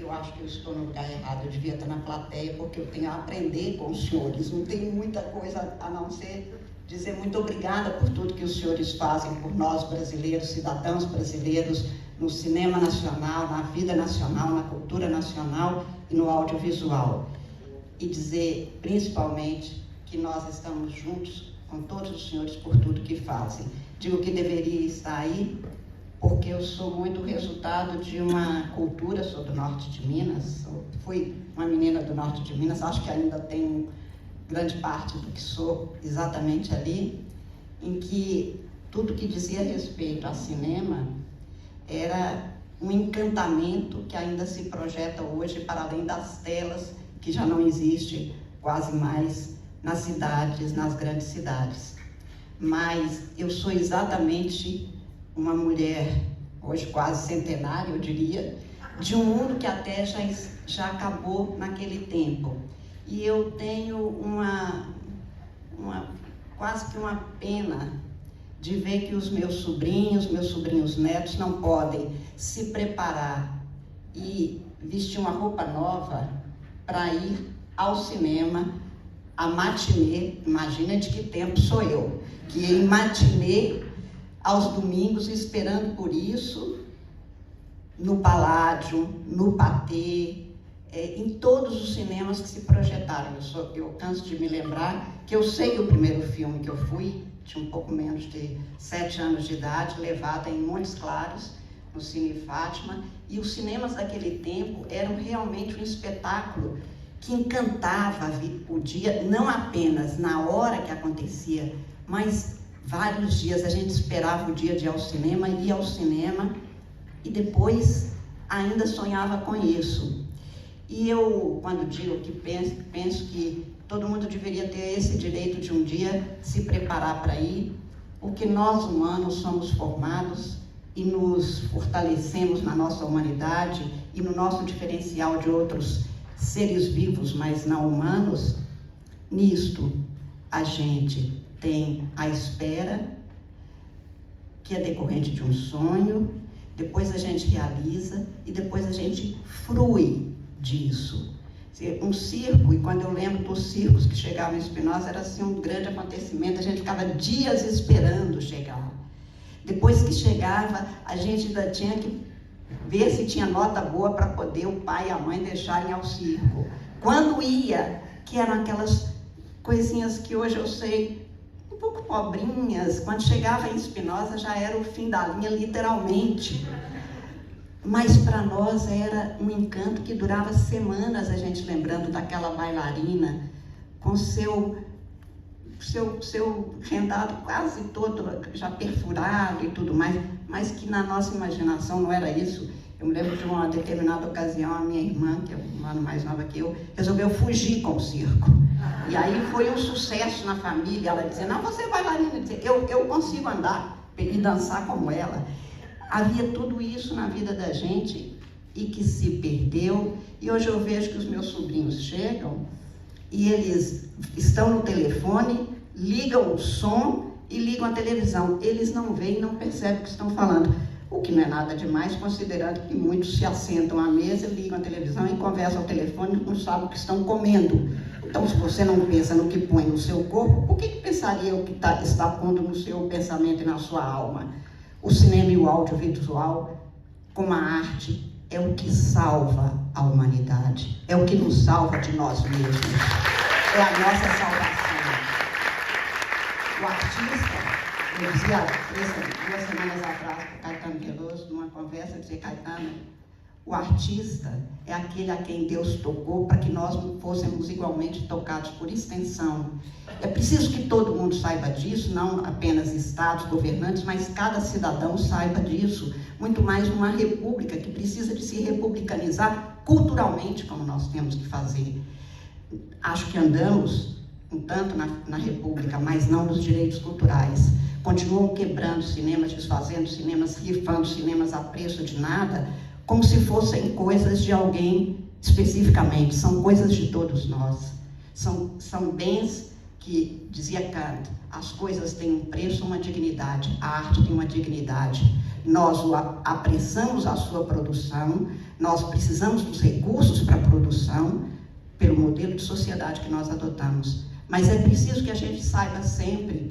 eu acho que eu estou no lugar errado, eu devia estar na plateia, porque eu tenho a aprender com os senhores, não tenho muita coisa a não ser dizer muito obrigada por tudo que os senhores fazem por nós brasileiros, cidadãos brasileiros, no cinema nacional, na vida nacional, na cultura nacional e no audiovisual. E dizer, principalmente, que nós estamos juntos com todos os senhores por tudo que fazem. Digo que deveria estar aí, porque eu sou muito resultado de uma cultura, sou do norte de Minas, fui uma menina do norte de Minas, acho que ainda tenho grande parte do que sou exatamente ali, em que tudo que dizia respeito a cinema era um encantamento que ainda se projeta hoje para além das telas, que já não existe quase mais nas cidades, nas grandes cidades. Mas eu sou exatamente uma mulher, hoje quase centenária, eu diria, de um mundo que até já acabou naquele tempo. E eu tenho quase que uma pena de ver que os meus sobrinhos netos não podem se preparar e vestir uma roupa nova para ir ao cinema, a matinê. Imagina de que tempo sou eu, que ia em matinê aos domingos esperando por isso, no Paládio, no Patê, em todos os cinemas que se projetaram. Eu canso de me lembrar que eu sei o primeiro filme que eu fui, tinha um pouco menos de 7 anos de idade, levada em Montes Claros, no Cine Fátima, e os cinemas daquele tempo eram realmente um espetáculo que encantava o dia, não apenas na hora que acontecia, mas vários dias. A gente esperava o dia de ir ao cinema, ia ao cinema, e depois ainda sonhava com isso. E eu, quando digo que penso que todo mundo deveria ter esse direito de um dia se preparar para ir, porque nós humanos somos formados e nos fortalecemos na nossa humanidade e no nosso diferencial de outros seres vivos, mas não humanos. Nisto, a gente tem a espera, que é decorrente de um sonho, depois a gente realiza e depois a gente frui disso. Um circo, e quando eu lembro dos circos que chegavam em Espinosa, era assim um grande acontecimento, a gente ficava dias esperando chegar. Depois que chegava, a gente ainda tinha que ver se tinha nota boa para poder o pai e a mãe deixarem ao circo. Quando ia, que eram aquelas coisinhas que hoje eu sei, um pouco pobrinhas, quando chegava em Espinosa já era o fim da linha, literalmente. Mas para nós era um encanto que durava semanas, a gente lembrando daquela bailarina com seu rendado quase todo já perfurado e tudo mais, mas que na nossa imaginação não era isso. Eu me lembro de uma determinada ocasião, a minha irmã, que é um ano mais nova que eu, resolveu fugir com o circo. E aí foi um sucesso na família, ela dizia, não, você é bailarina, eu consigo andar e dançar como ela. Havia tudo isso na vida da gente e que se perdeu. E hoje eu vejo que os meus sobrinhos chegam e eles estão no telefone, ligam o som e ligam a televisão. Eles não veem, não percebem o que estão falando. O que não é nada demais, considerando que muitos se assentam à mesa, ligam a televisão e conversam ao telefone e não sabem o que estão comendo. Então, se você não pensa no que põe no seu corpo, por que pensaria o que está pondo no seu pensamento e na sua alma? O cinema e o audiovisual, como a arte, é o que salva a humanidade, é o que nos salva de nós mesmos, é a nossa salvação. O artista, eu dizia 2 semanas atrás para Caetano Veloso, numa conversa, eu dizia, Caetano, o artista é aquele a quem Deus tocou para que nós fôssemos igualmente tocados por extensão. É preciso que todo mundo saiba disso, não apenas estados, governantes, mas cada cidadão saiba disso. Muito mais numa república que precisa de se republicanizar culturalmente, como nós temos que fazer. Acho que andamos um tanto na república, mas não nos direitos culturais. Continuam quebrando cinemas, desfazendo cinemas, rifando cinemas a preço de nada, como se fossem coisas de alguém especificamente. São coisas de todos nós. São bens que dizia Kant, as coisas têm um preço, uma dignidade, a arte tem uma dignidade. Nós apressamos a sua produção, nós precisamos dos recursos para a produção, pelo modelo de sociedade que nós adotamos. Mas é preciso que a gente saiba sempre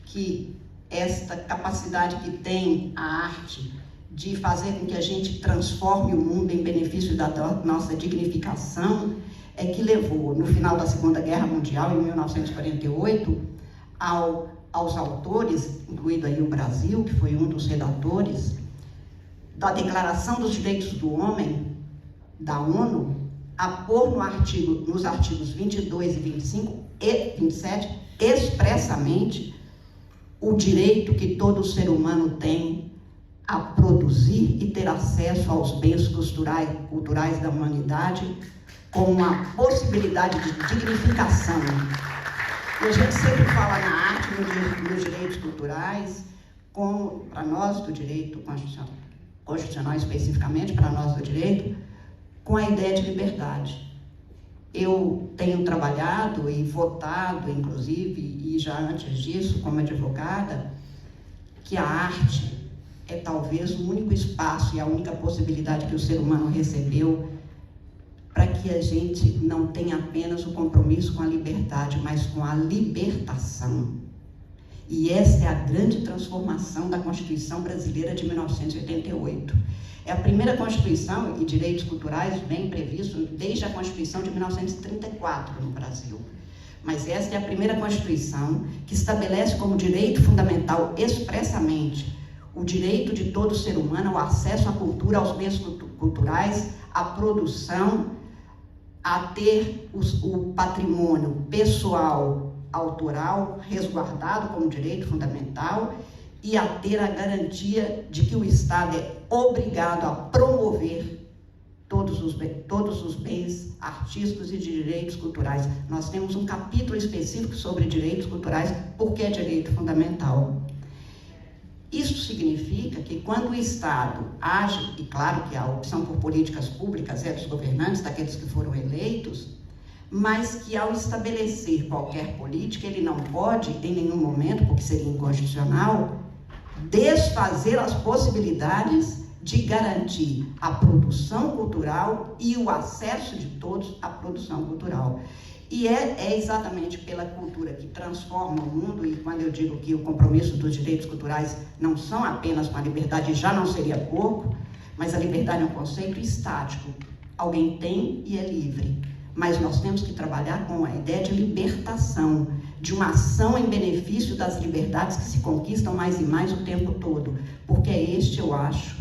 que esta capacidade que tem a arte de fazer com que a gente transforme o mundo em benefício da nossa dignificação é que levou, no final da Segunda Guerra Mundial, em 1948, aos autores, incluído aí o Brasil, que foi um dos redatores, da Declaração dos Direitos do Homem, da ONU, a pôr nos artigos 22 e 25 e 27, expressamente, o direito que todo ser humano tem a produzir e ter acesso aos bens culturais da humanidade, com uma possibilidade de dignificação. E a gente sempre fala na arte, nos direitos culturais, como para nós do direito constitucional especificamente, para nós do direito, com a ideia de liberdade. Eu tenho trabalhado e votado, inclusive, e já antes disso, como advogada, que a arte é talvez o único espaço e a única possibilidade que o ser humano recebeu para que a gente não tenha apenas o compromisso com a liberdade, mas com a libertação. E essa é a grande transformação da Constituição Brasileira de 1988. É a primeira Constituição, e direitos culturais bem previstos desde a Constituição de 1934 no Brasil. Mas essa é a primeira Constituição que estabelece como direito fundamental expressamente o direito de todo ser humano ao acesso à cultura, aos bens culturais, à produção, a ter o patrimônio pessoal, autoral, resguardado como direito fundamental e a ter a garantia de que o Estado é obrigado a promover todos os bens artísticos e de direitos culturais. Nós temos um capítulo específico sobre direitos culturais, porque é direito fundamental. Isso significa que quando o Estado age, e claro que a opção por políticas públicas é dos governantes, daqueles que foram eleitos, mas que ao estabelecer qualquer política, ele não pode, em nenhum momento, porque seria inconstitucional, desfazer as possibilidades de garantir a produção cultural e o acesso de todos à produção cultural. E é exatamente pela cultura que transforma o mundo, e quando eu digo que o compromisso dos direitos culturais não são apenas com a liberdade, já não seria pouco, mas a liberdade é um conceito estático. Alguém tem e é livre. Mas nós temos que trabalhar com a ideia de libertação, de uma ação em benefício das liberdades que se conquistam mais e mais o tempo todo. Porque é este, eu acho,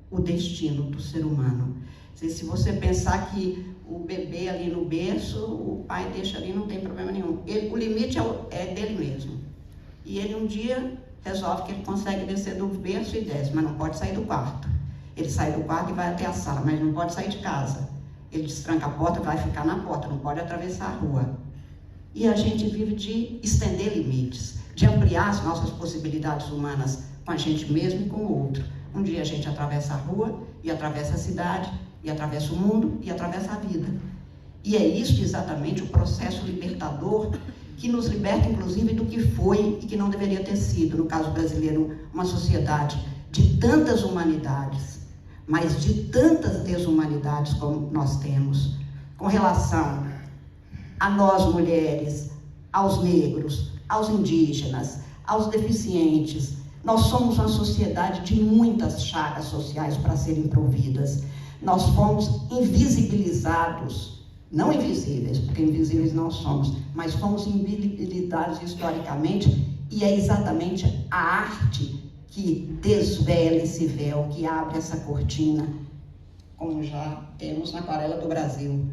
o destino do ser humano. Se você pensar que o bebê ali no berço, o pai deixa ali, não tem problema nenhum. O limite é dele mesmo. E ele um dia resolve que ele consegue descer do berço e desce, mas não pode sair do quarto. Ele sai do quarto e vai até a sala, mas não pode sair de casa. Ele destranca a porta, vai ficar na porta, não pode atravessar a rua. E a gente vive de estender limites, de ampliar as nossas possibilidades humanas com a gente mesmo e com o outro. Um dia a gente atravessa a rua, e atravessa a cidade, e atravessa o mundo, e atravessa a vida. E é isso exatamente o processo libertador que nos liberta, inclusive, do que foi e que não deveria ter sido, no caso brasileiro, uma sociedade de tantas humanidades, mas de tantas desumanidades como nós temos, com relação a nós mulheres, aos negros, aos indígenas, aos deficientes. Nós somos uma sociedade de muitas chagas sociais para serem providas. Nós fomos invisibilizados, não invisíveis, porque invisíveis não somos, mas fomos invisibilizados historicamente, e é exatamente a arte que desvela esse véu, que abre essa cortina, como já temos na Aquarela do Brasil.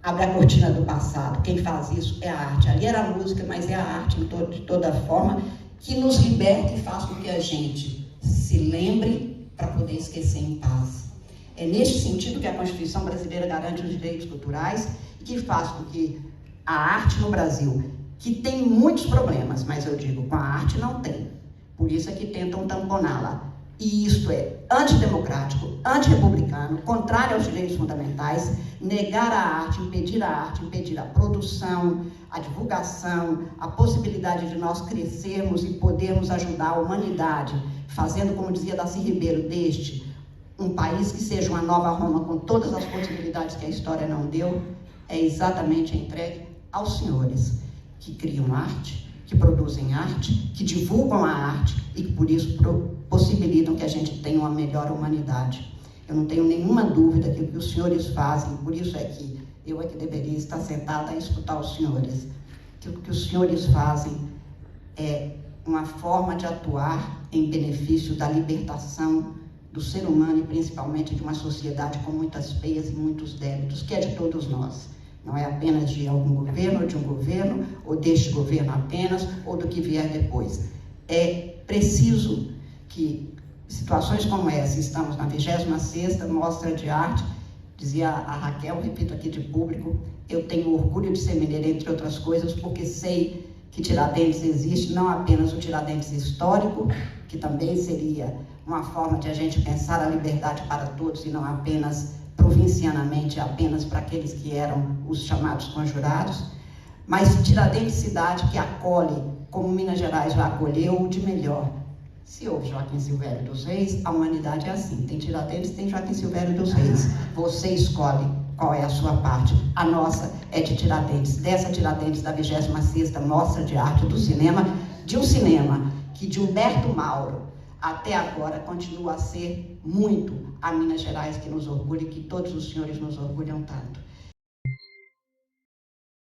Abre a cortina do passado. Quem faz isso é a arte. Ali era a música, mas é a arte de toda forma, que nos liberta e faz com que a gente se lembre para poder esquecer em paz. É neste sentido que a Constituição brasileira garante os direitos culturais e que faz com que a arte no Brasil, que tem muitos problemas, mas eu digo, com a arte não tem. Por isso é que tentam tamponá-la. E isto é antidemocrático, antirrepublicano, contrário aos direitos fundamentais, negar a arte, impedir a produção, a divulgação, a possibilidade de nós crescermos e podermos ajudar a humanidade, fazendo, como dizia Darcy Ribeiro, deste um país que seja uma nova Roma com todas as possibilidades que a história não deu, é exatamente entregue aos senhores que criam arte, que produzem arte, que divulgam a arte e que por isso possibilitam que a gente tenha uma melhor humanidade. Eu não tenho nenhuma dúvida que o que os senhores fazem, por isso é que eu é que deveria estar sentada a escutar os senhores, que o que os senhores fazem é uma forma de atuar em benefício da libertação do ser humano e principalmente de uma sociedade com muitas peias e muitos débitos, que é de todos nós. Não é apenas de algum governo, ou de um governo, ou deste governo apenas, ou do que vier depois. É preciso que situações como essa, estamos na 26ª Mostra de Arte, dizia a Raquel, repito aqui de público, eu tenho orgulho de ser mineira, entre outras coisas, porque sei que Tiradentes existe, não apenas o Tiradentes histórico, que também seria uma forma de a gente pensar a liberdade para todos e não apenas provincianamente, apenas para aqueles que eram os chamados conjurados, mas Tiradentes cidade que acolhe, como Minas Gerais já acolheu, o de melhor. Se houve Joaquim Silvério dos Reis, a humanidade é assim, tem Tiradentes, tem Joaquim Silvério dos Reis. Você escolhe qual é a sua parte. A nossa é de Tiradentes, dessa Tiradentes da 26ª Mostra de Arte do Cinema, de um cinema que de Humberto Mauro até agora continua a ser muito a Minas Gerais que nos orgulha e que todos os senhores nos orgulham tanto.